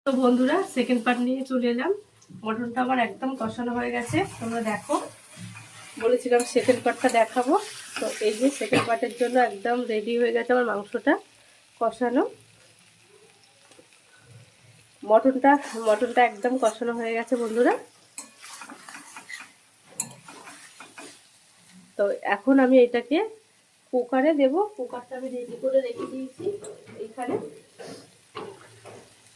তো বন্ধুরা second part নিয়ে চলে এলাম। মটনটা আমার একদম কষানো হয়ে গেছে, তোমরা দেখো। বলেছিলাম সেকেন্ড পার্টটা দেখাবো, তো এই যে সেকেন্ড পার্টের জন্য একদম রেডি হয়ে গেছে আমার মাংসটা কষানো। মটনটা একদম কষানো হয়ে গেছে বন্ধুরা। তো এখন আমি এটাকে কুকারে দেব। কুকারটা আমি রেডি করে রেখে দিয়েছি এইখানে।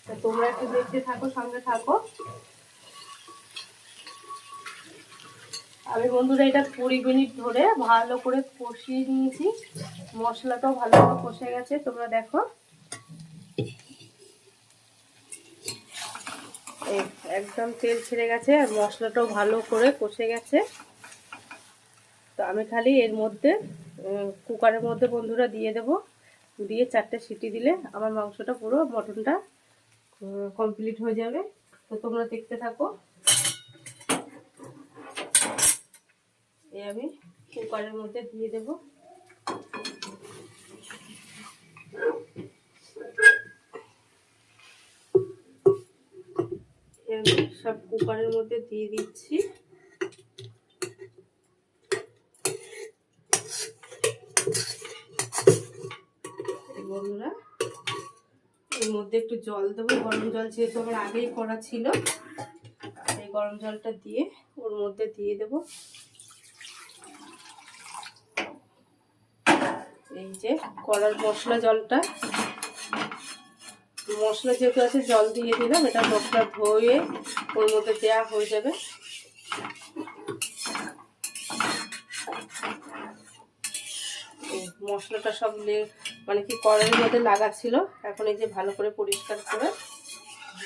তো তোমরা একটু দেখতে থাকো, সঙ্গে থাকো। আমি বন্ধুরা এটা 20 মিনিট ধরে ভালো করে কষিয়ে নিয়েছি। মশলাটাও ভালো করে কষে গেছে, তোমরা দেখো। এই একদম তেল ছেড়ে গেছে আর মশলাটাও ভালো করে কষে গেছে। তো আমি খালি এর মধ্যে কুকারের মধ্যে বন্ধুরা দিয়ে দেব। দিয়ে 4টে সিটি দিলে আমার মাংসটা পুরো মটনটা কমপ্লিট হয়ে যাবে। তো তোমরা দেখতে থাকো। এই আমি কুকারের মধ্যে দিয়ে দেব। সব কুকারের মধ্যে দিয়ে দিচ্ছি। বন্ধুরা এর মধ্যে একটু জল দেবো, গরম জল, যেহেতু আমার আগেই করা ছিল। এই গরম জলটা দিয়ে ওর মধ্যে দিয়ে দেব। এই যে কড়ার মশলা জলটা, মশলা যেহেতু আছে জল দিয়ে দিলাম। এটা মশলা ধুয়ে ওর মধ্যে দেওয়া হয়ে যাবে। মশলাটা সব মানে কি কড়াইয়ের মধ্যে লাগা ছিল, এখন এই যে ভালো করে পরিষ্কার করে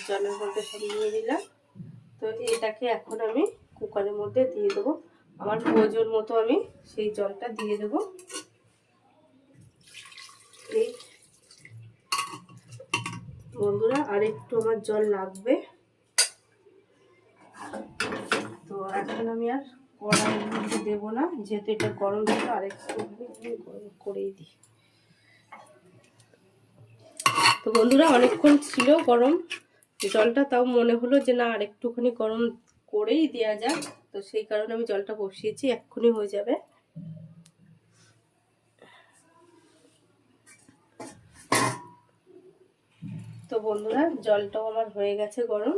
জলের মধ্যে সব নিয়ে দিলাম। তো এটাকে এখন আমি কুকারের মধ্যে দিয়ে দেবো। আমার প্রয়োজন মতো আমি সেই জলটা দিয়ে দেবো। এই বন্ধুরা আর একটু আমার জল লাগবে। তো এখন আমি আর কড়াইয়ের মধ্যে দেবো না, যেহেতু এটা গরম ছিল। আর একটু গরম করেই দিই। তো বন্ধুরা অনেকক্ষণ ছিল গরম জলটা, তাও মনে হলো যে না আর একটুখানি গরম করেই দেওয়া যাক। তো সেই কারণে আমি জলটা বসিয়েছি, এক্ষুনি হয়ে যাবে। তো বন্ধুরা জলটাও আমার হয়ে গেছে গরম।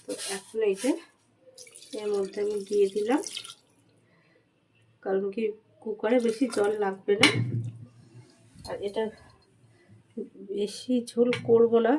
তো এখন এই যে এর মধ্যে আমি দিয়ে দিলাম, কারণ কি কুকারে বেশি জল লাগবে না। আর এটা বেশি ঝোল করব না,